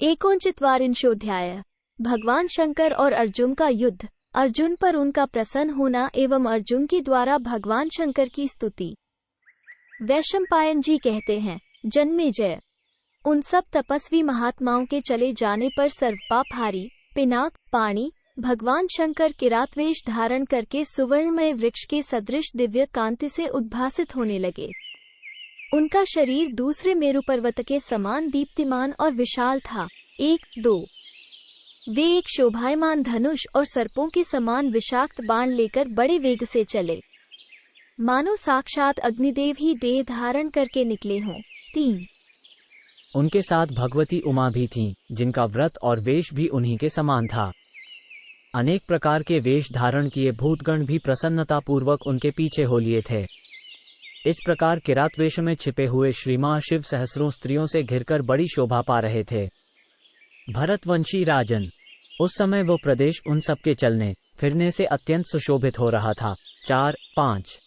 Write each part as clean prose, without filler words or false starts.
एकोनचत्वारिंशोऽध्याय। भगवान शंकर और अर्जुन का युद्ध, अर्जुन पर उनका प्रसन्न होना एवं अर्जुन के द्वारा भगवान शंकर की स्तुति। वैशंपायन जी कहते हैं, जन्मेजय, उन सब तपस्वी महात्माओं के चले जाने पर सर्वपापहारी पिनाक पाणी भगवान शंकर किरातवेश धारण करके सुवर्णमय वृक्ष के सदृश दिव्य कांति से उद्भासित होने लगे। उनका शरीर दूसरे मेरु पर्वत के समान दीप्तिमान और विशाल था। 1-2 वे एक शोभायमान धनुष और सर्पों के समान विषाक्त बाण लेकर बड़े वेग से चले, मानो साक्षात अग्निदेव ही देह धारण करके निकले हों। 3 उनके साथ भगवती उमा भी थीं, जिनका व्रत और वेश भी उन्हीं के समान था। अनेक प्रकार के वेश धारण किए भूतगण भी प्रसन्नता पूर्वक उनके पीछे हो लिए थे। इस प्रकार किरातवेश में छिपे हुए श्रीमान शिव सहस्रों स्त्रियों से घिरकर बड़ी शोभा पा रहे थे। भरतवंशी राजन, उस समय वो प्रदेश उन सबके चलने फिरने से अत्यंत सुशोभित हो रहा था। 4-5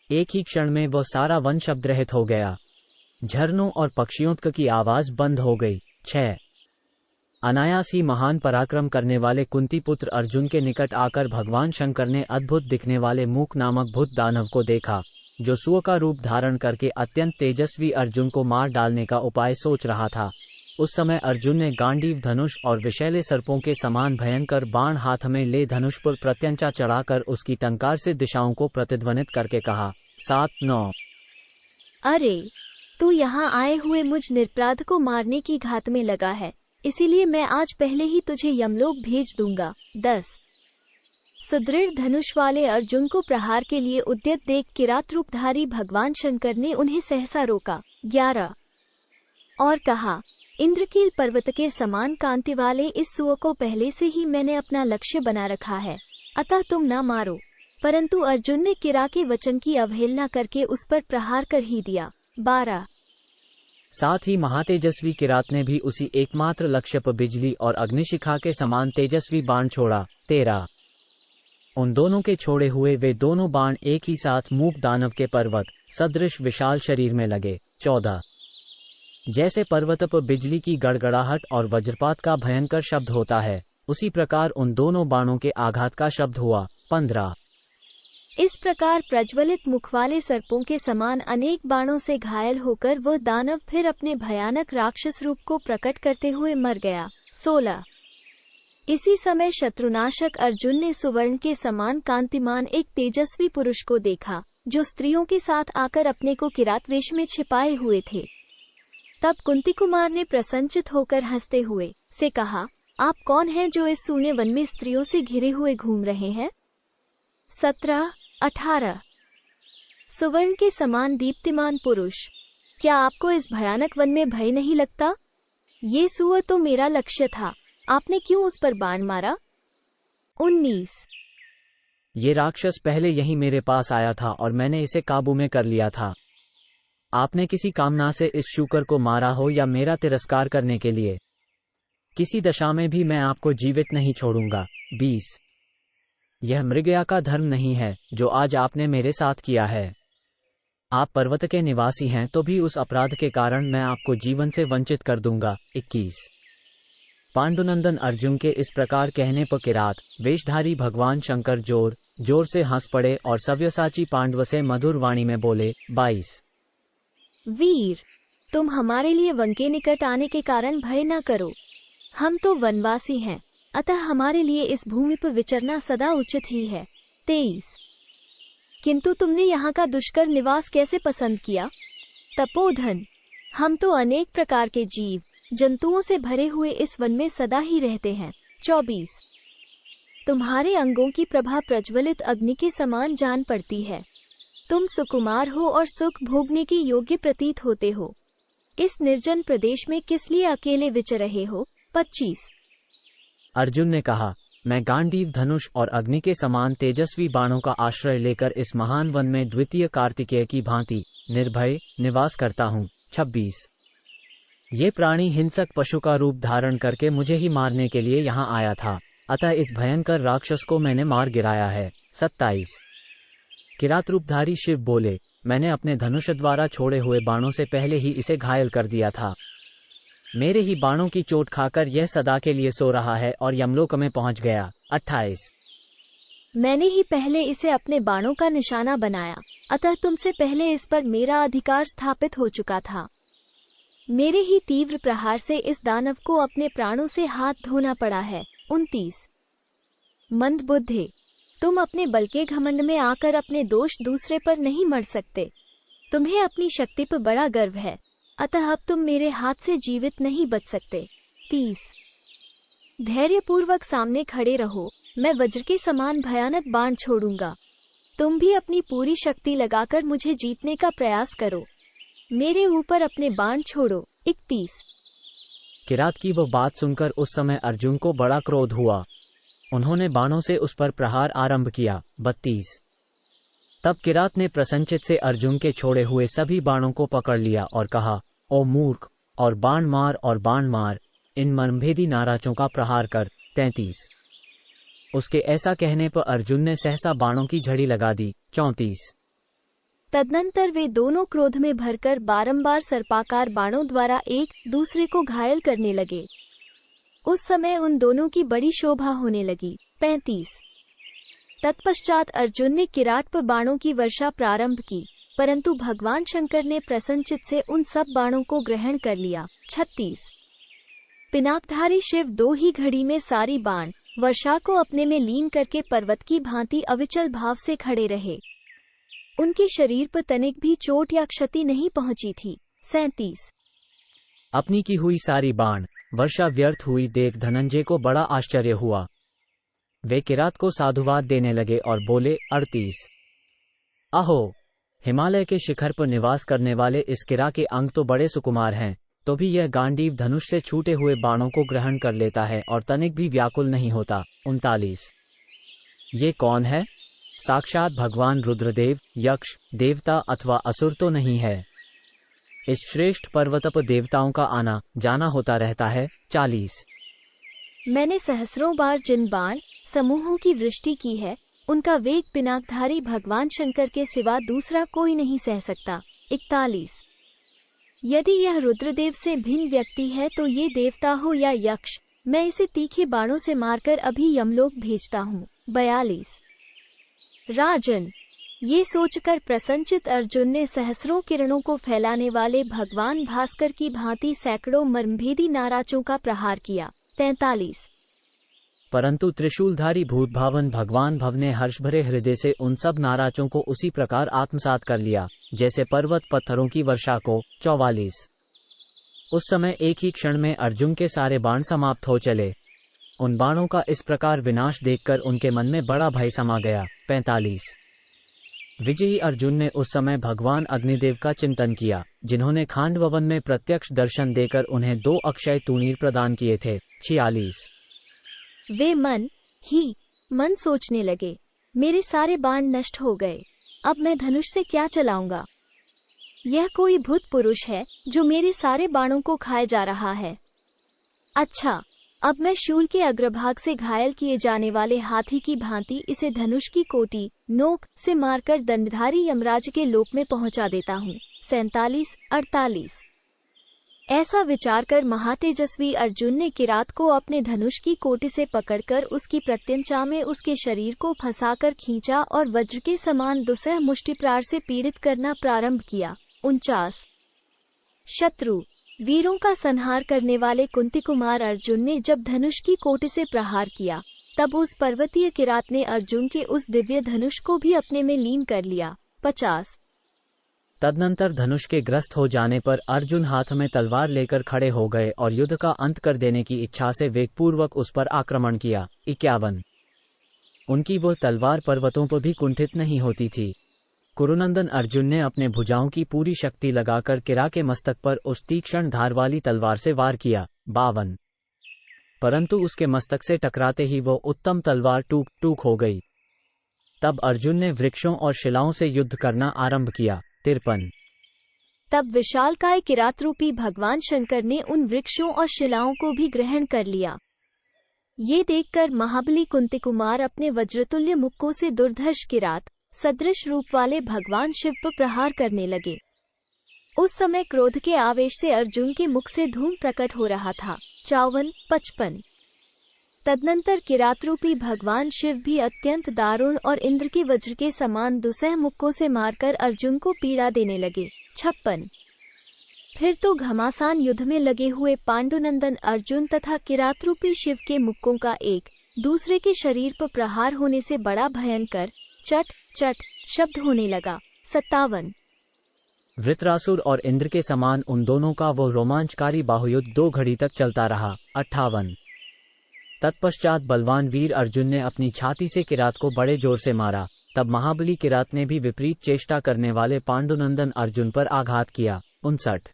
एक ही क्षण में वो सारा वन शब्द रहित हो गया। झरनों और पक्षियों की आवाज बंद हो गई। 6 अनायास ही महान पराक्रम करने वाले कुंती पुत्र अर्जुन के निकट आकर भगवान शंकर ने अद्भुत दिखने वाले मूक नामक भूत दानव को देखा, जो सूअर का रूप धारण करके अत्यंत तेजस्वी अर्जुन को मार डालने का उपाय सोच रहा था। उस समय अर्जुन ने गांडीव धनुष और विषैले सर्पों के समान भयंकर बाण हाथ में ले धनुष पर प्रत्यंचा चढ़ाकर उसकी टंकार से दिशाओं को प्रतिध्वनित करके कहा। 7-9 अरे, तू यहाँ आए हुए मुझ निरपराध को मारने की घात में लगा है, इसीलिए मैं आज पहले ही तुझे यमलोक भेज दूंगा। 10 सुदृढ़ धनुष वाले अर्जुन को प्रहार के लिए उद्यत देख किरात रूपधारी भगवान शंकर ने उन्हें सहसा रोका। 11 और कहा, इंद्रकील पर्वत के समान कांति वाले इस सूअर को पहले से ही मैंने अपना लक्ष्य बना रखा है, अतः तुम न मारो। परंतु अर्जुन ने किरा के वचन की अवहेलना करके उस पर प्रहार कर ही दिया। 12 साथ ही महातेजस्वी किरात ने भी उसी एकमात्र लक्ष्य पर बिजली और अग्निशिखा के समान तेजस्वी बाण छोड़ा। 13 उन दोनों के छोड़े हुए वे दोनों बाण एक ही साथ मूक दानव के पर्वत सदृश विशाल शरीर में लगे। 14 जैसे पर्वत पर बिजली की गड़गड़ाहट और वज्रपात का भयंकर शब्द होता है, उसी प्रकार उन दोनों बाणों के आघात का शब्द हुआ। 15 इस प्रकार प्रज्वलित मुख वाले सर्पों के समान अनेक बाणों से घायल होकर वो दानव फिर अपने भयानक राक्षस रूप को प्रकट करते हुए मर गया। 16 इसी समय शत्रुनाशक अर्जुन ने सुवर्ण के समान कांतिमान एक तेजस्वी पुरुष को देखा, जो स्त्रियों के साथ आकर अपने को किरातवेश में छिपाए हुए थे। तब कुंती कुमार ने प्रसन्नचित होकर हंसते हुए से कहा, आप कौन हैं जो इस सूने वन में स्त्रियों से घिरे हुए घूम रहे हैं? 17-18 सुवर्ण के समान दीप्तिमान पुरुष, क्या आपको इस भयानक वन में भय नहीं लगता? ये सूअर तो मेरा लक्ष्य था, आपने क्यों उस पर बाण मारा? 19 ये राक्षस पहले यही मेरे पास आया था और मैंने इसे काबू में कर लिया था। आपने किसी कामना से इस शूकर को मारा हो या मेरा तिरस्कार करने के लिए? किसी दशा में भी मैं आपको जीवित नहीं छोड़ूंगा। 20 यह मृगया का धर्म नहीं है जो आज आपने मेरे साथ किया है। आप पर्वत के निवासी हैं तो भी उस अपराध के कारण मैं आपको जीवन से वंचित कर दूंगा। 21 पांडुनंदन अर्जुन के इस प्रकार कहने पर किरात वेशधारी भगवान शंकर जोर जोर से हंस पड़े और सव्यसाची पांडव से मधुर वाणी में बोले। 22 वीर, तुम हमारे लिए वन के निकट आने के कारण भय न करो। हम तो वनवासी हैं, अतः हमारे लिए इस भूमि पर विचरना सदा उचित ही है। 23 किंतु तुमने यहाँ का दुष्कर निवास कैसे पसंद किया? तपोधन, हम तो अनेक प्रकार के जीव जंतुओं से भरे हुए इस वन में सदा ही रहते हैं। 24 तुम्हारे अंगों की प्रभा प्रज्वलित अग्नि के समान जान पड़ती है। तुम सुकुमार हो और सुख भोगने के योग्य प्रतीत होते हो। इस निर्जन प्रदेश में किस लिए अकेले विचर रहे हो? 25 अर्जुन ने कहा, मैं गांडीव धनुष और अग्नि के समान तेजस्वी बाणों का आश्रय लेकर इस महान वन में द्वितीय कार्तिकेय की भांति निर्भय निवास करता हूँ। 26 ये प्राणी हिंसक पशु का रूप धारण करके मुझे ही मारने के लिए यहाँ आया था, अतः इस भयंकर राक्षस को मैंने मार गिराया है। 27 किरात रूपधारी शिव बोले, मैंने अपने धनुष द्वारा छोड़े हुए बाणों से पहले ही इसे घायल कर दिया था। मेरे ही बाणों की चोट खाकर यह सदा के लिए सो रहा है और यमलोक में पहुंच गया। 28। मैंने ही पहले इसे अपने बाणों का निशाना बनाया, अतः तुमसे पहले इस पर मेरा अधिकार स्थापित हो चुका था। मेरे ही तीव्र प्रहार से इस दानव को अपने प्राणों से हाथ धोना पड़ा है। 29। मंदबुद्धे, तुम अपने बल के घमंड में आकर अपने दोष दूसरे पर नहीं मढ़ सकते। तुम्हें अपनी शक्ति पर बड़ा गर्व है, अतः अब तुम मेरे हाथ से जीवित नहीं बच सकते। 30। धैर्यपूर्वक सामने खड़े रहो, मैं वज्र के समान भयानक बाण छोड़ूंगा। तुम भी अपनी पूरी शक्ति लगाकर मुझे जीतने का प्रयास करो। मेरे ऊपर अपने बाण छोड़ो। 31। किरात की वह बात सुनकर उस समय अर्जुन को बड़ा क्रोध हुआ। उन्होंने बाणों से उस पर प्रहार आरंभ किया। 32। तब किरात ने प्रसन्नचित से अर्जुन के छोड़े हुए सभी बाणों को पकड़ लिया और कहा, ओ मूर्ख, और बाण मार, इन मर्मभेदी नाराजों का प्रहार कर। 33। उसके ऐसा कहने पर अर्जुन ने सहसा बाणों की झड़ी लगा दी। 34। तदनंतर वे दोनों क्रोध में भरकर बारंबार सर्पाकार बाणों द्वारा एक दूसरे को घायल करने लगे। उस समय उन दोनों की बड़ी शोभा होने लगी। 35। तत्पश्चात अर्जुन ने किरात पर बाणों की वर्षा प्रारंभ की, परंतु भगवान शंकर ने प्रसन्नचित से उन सब बाणों को ग्रहण कर लिया। 36। पिनाकधारी शिव दो ही घड़ी में सारी बाण वर्षा को अपने में लीन करके पर्वत की भांति अविचल भाव से खड़े रहे। उनके शरीर पर तनिक भी चोट या क्षति नहीं पहुंची थी। 37। अपनी की हुई सारी बाण वर्षा व्यर्थ हुई देख धनंजय को बड़ा आश्चर्य हुआ। वे किरात को साधुवाद देने लगे और बोले। 38। अहो, हिमालय के शिखर पर निवास करने वाले इस किरा के अंग तो बड़े सुकुमार हैं, तो भी यह गांडीव धनुष से छूटे हुए बाणों को ग्रहण कर लेता है और तनिक भी व्याकुल नहीं होता। 39। ये कौन है? साक्षात भगवान रुद्रदेव, यक्ष, देवता अथवा असुर तो नहीं है। इस श्रेष्ठ पर्वत पर देवताओं का आना जाना होता रहता है। 40। मैंने सहस्रों बार जिन बाण समूहों की वृष्टि की है, उनका वेग पिनाकधारी भगवान शंकर के सिवा दूसरा कोई नहीं सह सकता। 41। यदि यह रुद्रदेव से भिन्न व्यक्ति है तो ये देवता हो या यक्ष, मैं इसे तीखे बाणों से मारकर अभी यमलोक भेजता हूँ। 42। राजन, ये सोचकर प्रसन्नचित अर्जुन ने सहस्रों किरणों को फैलाने वाले भगवान भास्कर की भांति सैकड़ों मर्मभेदी नाराजों का प्रहार किया। 43। परंतु त्रिशूलधारी भूतभावन भगवान भव ने हर्ष भरे हृदय से उन सब नाराजों को उसी प्रकार आत्मसात कर लिया जैसे पर्वत पत्थरों की वर्षा को। 44। उस समय एक ही क्षण में अर्जुन के सारे बाण समाप्त हो चले। उन बाणों का इस प्रकार विनाश देखकर उनके मन में बड़ा भय समा गया। 45। विजयी अर्जुन ने उस समय भगवान अग्निदेव का चिंतन किया, जिन्होंने खांडवन में प्रत्यक्ष दर्शन देकर उन्हें 2 अक्षय तूणीर प्रदान किए थे। 46। वे मन सोचने लगे, मेरे सारे बाण नष्ट हो गए, अब मैं धनुष से क्या चलाऊंगा? यह कोई भूत पुरुष है जो मेरे सारे बाणों को खाए जा रहा है। अच्छा, अब मैं शूल के अग्रभाग से घायल किए जाने वाले हाथी की भांति इसे धनुष की कोटी नोक से मारकर दंडधारी यमराज के लोक में पहुंचा देता हूँ। 47। 48। ऐसा विचार कर महातेजस्वी अर्जुन ने किरात को अपने धनुष की कोटि से पकड़कर उसकी प्रत्यंचा में उसके शरीर को फंसाकर खींचा और वज्र के समान दुसह मुष्टिप्रार से पीड़ित करना प्रारंभ किया। 49। शत्रु वीरों का संहार करने वाले कुंती कुमार अर्जुन ने जब धनुष की कोटि से प्रहार किया, तब उस पर्वतीय किरात ने अर्जुन के उस दिव्य धनुष को भी अपने में लीन कर लिया। 50। तदनंतर धनुष के ग्रस्त हो जाने पर अर्जुन हाथ में तलवार लेकर खड़े हो गए और युद्ध का अंत कर देने की इच्छा से वेगपूर्वक उस पर आक्रमण किया। 51। उनकी वो तलवार पर्वतों पर भी कुंठित नहीं होती थी। कुरुनंदन अर्जुन ने अपने भुजाओं की पूरी शक्ति लगाकर किरा के मस्तक पर उस तीक्ष्ण धार वाली तलवार से वार किया। 52। परंतु उसके मस्तक से टकराते ही वो उत्तम तलवार टूक टूक हो गई। तब अर्जुन ने वृक्षों और शिलाओं से युद्ध करना आरंभ किया। 53। तब विशालकाय किरात रूपी भगवान शंकर ने उन वृक्षों और शिलाओं को भी ग्रहण कर लिया। ये देखकर महाबली कुंती कुमार अपने वज्रतुल्य मुक्कों से दुर्धर्ष किरात सदृश रूप वाले भगवान शिव पर प्रहार करने लगे। उस समय क्रोध के आवेश से अर्जुन के मुख से धूम प्रकट हो रहा था। 54-55। तदनंतर किरातरूपी भगवान शिव भी अत्यंत दारुण और इंद्र के वज्र के समान दुसह मुक्कों से मारकर अर्जुन को पीड़ा देने लगे। 56। फिर तो घमासान युद्ध में लगे हुए पांडुनंदन अर्जुन तथा किरातरूपी शिव के मुक्कों का एक दूसरे के शरीर पर प्रहार होने से बड़ा भयंकर चट चट शब्द होने लगा। 57। वृत्रासुर और इंद्र के समान उन दोनों का वो रोमांचकारी बाहुयुद्ध 2 घड़ी तक चलता रहा। 58। तत्पश्चात बलवान वीर अर्जुन ने अपनी छाती से किरात को बड़े जोर से मारा। तब महाबली किरात ने भी विपरीत चेष्टा करने वाले पांडुनंदन अर्जुन पर आघात किया। 59।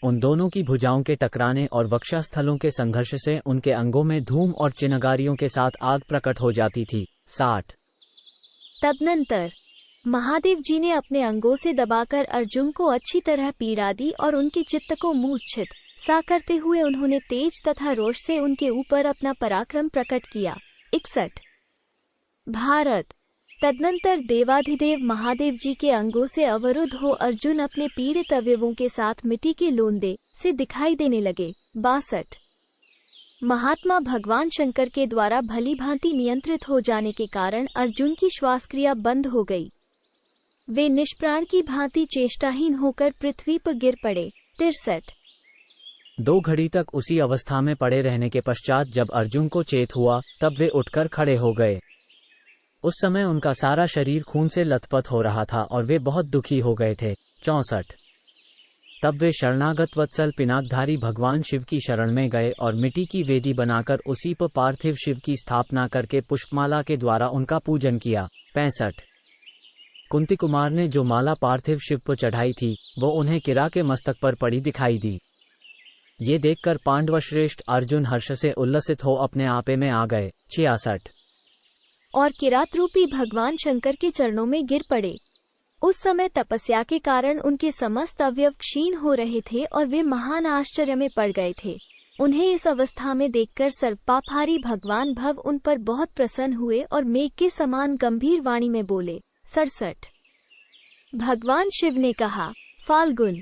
उन दोनों की भुजाओं के टकराने और वक्षस्थलों के संघर्ष से उनके अंगों में धूम और चिनगारियों के साथ आग प्रकट हो जाती थी। 60। तदनंतर महादेव जी ने अपने अंगों से दबाकर अर्जुन को अच्छी तरह पीड़ा दी और उनके चित्त को मूर्छित सा करते हुए उन्होंने तेज तथा रोष से उनके ऊपर अपना पराक्रम प्रकट किया। 61। भारत। तदनंतर देवाधिदेव महादेव जी के अंगों से अवरुद्ध हो अर्जुन अपने पीड़ित अवयवों के साथ मिट्टी के लोंदे से दिखाई देने लगे। 62। महात्मा भगवान शंकर के द्वारा भली भांति नियंत्रित हो जाने के कारण अर्जुन की श्वास क्रिया बंद हो गई। वे निष्प्राण की भांति चेष्टाहीन होकर पृथ्वी पर गिर पड़े। 63। 2 घड़ी तक उसी अवस्था में पड़े रहने के पश्चात जब अर्जुन को चेत हुआ तब वे उठकर खड़े हो गए। उस समय उनका सारा शरीर खून से लथपथ हो रहा था और वे बहुत दुखी हो गए थे। 64। तब वे शरणागत वत्सल पिनाकधारी भगवान शिव की शरण में गए और मिट्टी की वेदी बनाकर उसी पर पार्थिव शिव की स्थापना करके पुष्पमाला के द्वारा उनका पूजन किया। 65। कुंती कुमार ने जो माला पार्थिव शिव पर चढ़ाई थी वो उन्हें किरा के मस्तक पर पड़ी दिखाई दी। ये देखकर पांडवश्रेष्ठ अर्जुन हर्ष से उल्लसित हो अपने आपे में आ गए। 66। और किरातरूपी भगवान शंकर के चरणों में गिर पड़े। उस समय तपस्या के कारण उनके समस्त अवयव क्षीण हो रहे थे और वे महान आश्चर्य में पड़ गए थे। उन्हें इस अवस्था में देखकर सर्वपापहारी भगवान भव उन पर बहुत प्रसन्न हुए और मेघ के समान गंभीर वाणी में बोले। 67। भगवान शिव ने कहा, फाल्गुन,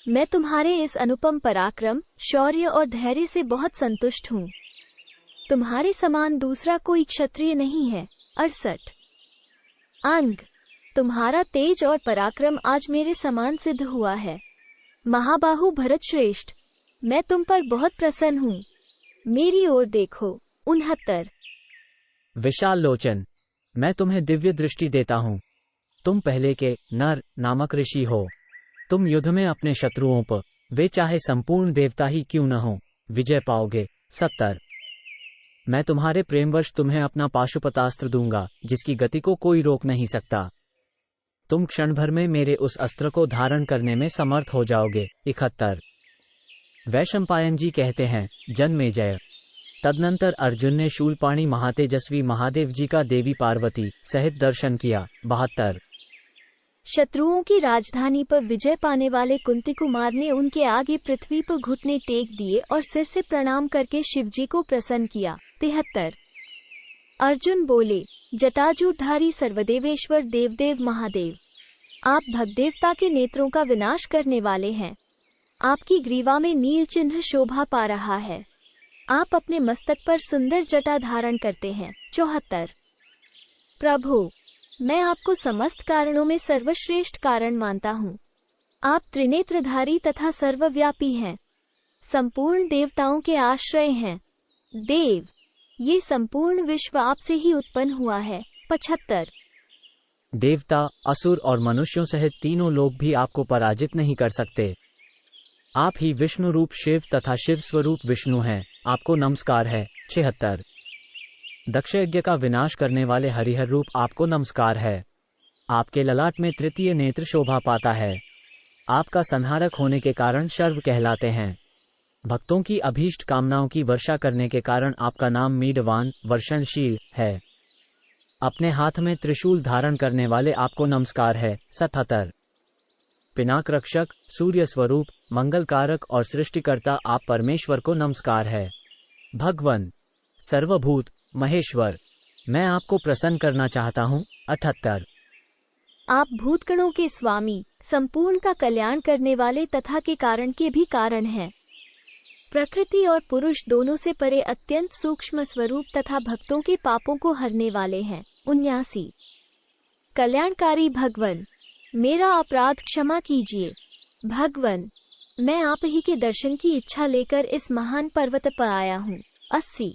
मैं तुम्हारे इस अनुपम पराक्रम, शौर्य और धैर्य से बहुत संतुष्ट हूँ। तुम्हारे समान दूसरा कोई क्षत्रिय नहीं है। 68। अंग, तुम्हारा तेज और पराक्रम आज मेरे समान सिद्ध हुआ है। महाबाहु भरत श्रेष्ठ, मैं तुम पर बहुत प्रसन्न हूँ। मेरी ओर देखो। 69। विशाल लोचन, मैं तुम्हें दिव्य दृष्टि देता हूँ। तुम पहले के नर नामक ऋषि हो। तुम युद्ध में अपने शत्रुओं पर, वे चाहे संपूर्ण देवता ही क्यों न हो, विजय पाओगे। 70। मैं तुम्हारे प्रेमवश तुम्हें अपना पाशुपतास्त्र दूंगा जिसकी गति को कोई रोक नहीं सकता। तुम क्षण भर में मेरे उस अस्त्र को धारण करने में समर्थ हो जाओगे। 71। वैशंपायन जी कहते हैं, जन्मेजय, तदनंतर अर्जुन ने शूलपाणी महातेजस्वी महादेव जी का देवी पार्वती सहित दर्शन किया। 72। शत्रुओं की राजधानी पर विजय पाने वाले कुंती कुमार ने उनके आगे पृथ्वी पर घुटने टेक दिए और सिर से प्रणाम करके शिवजी को प्रसन्न किया। 73। अर्जुन बोले, जटाजूधारी सर्वदेवेश्वर देवदेव महादेव, आप भगदेवता के नेत्रों का विनाश करने वाले हैं। आपकी ग्रीवा में नील चिन्ह शोभा पा रहा है। आप अपने मस्तक पर सुंदर जटा धारण करते हैं। 74। प्रभु, मैं आपको समस्त कारणों में सर्वश्रेष्ठ कारण मानता हूँ। आप त्रिनेत्रधारी तथा सर्वव्यापी हैं, संपूर्ण देवताओं के आश्रय हैं। देव, ये संपूर्ण विश्व आपसे ही उत्पन्न हुआ है। 75। देवता, असुर और मनुष्यों सहित तीनों लोग भी आपको पराजित नहीं कर सकते। आप ही विष्णु रूप शिव तथा शिव स्वरूप विष्णु हैं। आपको नमस्कार है। 76। दक्ष यज्ञ का विनाश करने वाले हरिहर रूप आपको नमस्कार है। आपके ललाट में तृतीय नेत्र शोभा पाता है। आपका संहारक होने के कारण शर्व कहलाते हैं। भक्तों की अभीष्ट कामनाओं की वर्षा करने के कारण आपका नाम मीडवान वर्षणशील है। अपने हाथ में त्रिशूल धारण करने वाले आपको नमस्कार है। 77। पिनाक रक्षक, सूर्य स्वरूप, मंगलकारक और सृष्टिकर्ता आप परमेश्वर को नमस्कार है। भगवन, सर्वभूत महेश्वर, मैं आपको प्रसन्न करना चाहता हूँ। 78। आप भूतगणों के स्वामी, संपूर्ण का कल्याण करने वाले तथा के कारण के भी कारण हैं। प्रकृति और पुरुष दोनों से परे अत्यंत सूक्ष्म स्वरूप तथा भक्तों के पापों को हरने वाले हैं। 79। कल्याणकारी भगवन, मेरा अपराध क्षमा कीजिए। भगवन, मैं आप ही के दर्शन की इच्छा लेकर इस महान पर्वत पर आया हूँ। 80।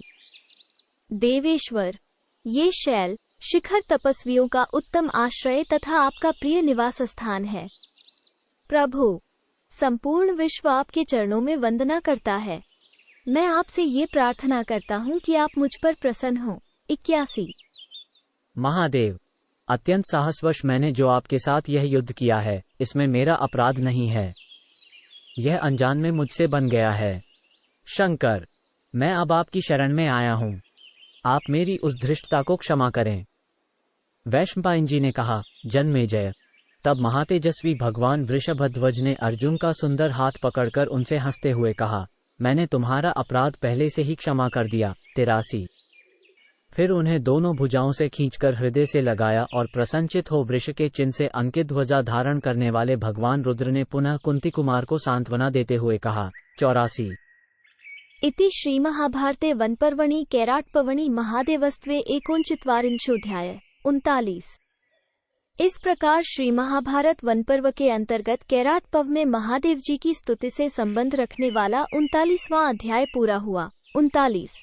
देवेश्वर, ये शैल शिखर तपस्वियों का उत्तम आश्रय तथा आपका प्रिय निवास स्थान है। प्रभु, संपूर्ण विश्व आपके चरणों में वंदना करता है। मैं आपसे ये प्रार्थना करता हूँ कि आप मुझ पर प्रसन्न हो। 81। महादेव, अत्यंत साहसवश मैंने जो आपके साथ यह युद्ध किया है, इसमें मेरा अपराध नहीं है। यह अनजान में मुझसे बन गया है। शंकर, मैं अब आपकी शरण में आया हूँ। आप मेरी उस धृष्टता को क्षमा करें। वैशंपायन जी ने कहा, जन्मेजय। तब महातेजस्वी भगवान वृषभध्वज ने अर्जुन का सुंदर हाथ पकड़कर उनसे हंसते हुए कहा, मैंने तुम्हारा अपराध पहले से ही क्षमा कर दिया। 83। फिर उन्हें दोनों भुजाओं से खींचकर हृदय से लगाया और प्रसन्नचित हो वृष के चिन्ह से अंकित ध्वजा धारण करने वाले भगवान रुद्र ने पुनः कुंती कुमार को सांत्वना देते हुए कहा। 84। इति श्री महाभारते वनपर्वणि कैराटपर्वणि महादेवस्त्वे एकोनचत्वारिंशोऽध्याय। 39। इस प्रकार श्री महाभारत वनपर्व के अंतर्गत कैराट पर्व में महादेव जी की स्तुति से संबंध रखने वाला 39वां अध्याय पूरा हुआ। 39।